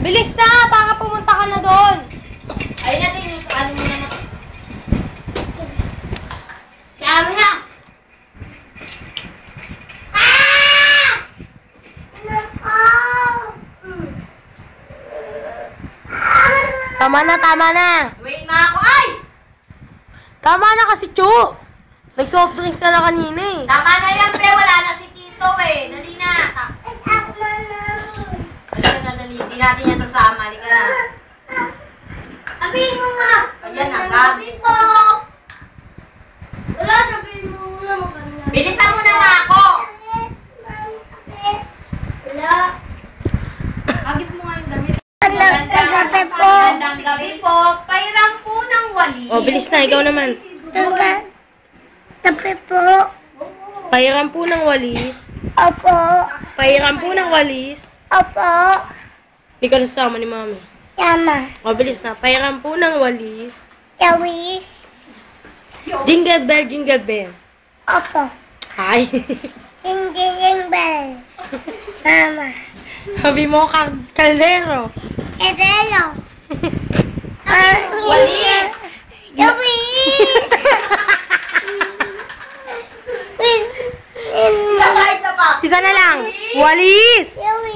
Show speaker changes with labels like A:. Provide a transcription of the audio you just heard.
A: Bilis na! Baka pumunta ka na doon.
B: Ayun natin yung ano mo na.
C: Dami na!
A: Tama na, tama na.
B: Wait na ako, ay!
A: Tama na kasi, Chu. Nag-soft drinks ka na kanina eh.
B: Tama na yan, pe. Wala na si Tito, eh. Dali na. Dali na, dali. Hindi natin yan sasama. Halika na.
C: Sabihin mo muna.
B: Ayan na, gabi
C: po. Wala, sabihin mo muna maganda.
B: Bilisan mo na nga ako.
C: Wala.
B: Agis mo nga yung damit.
C: Gabi po.
B: Magandang gabi po. Pairam po ng walis.
A: Oh, bilis na. Ikaw naman.
C: Gabi po.
A: Pahiram po ng walis.
C: Opo.
A: Pahiram po ng walis.
C: Opo.
A: Hindi ka nasama ni Mami.
C: Sama.
A: Oh, bilis na. Pahiram po ng walis.
C: Yawis.
A: Jingle bell, jingle bell.
C: Opo.
A: Hi.
C: Hindi yung bell. Mama.
A: Sabi mo, kaldero.
C: Edelo.
B: Walis.
C: Yawis.
B: Isa pa, isa pa.
A: Isa na lang. Walis.
C: Yawis.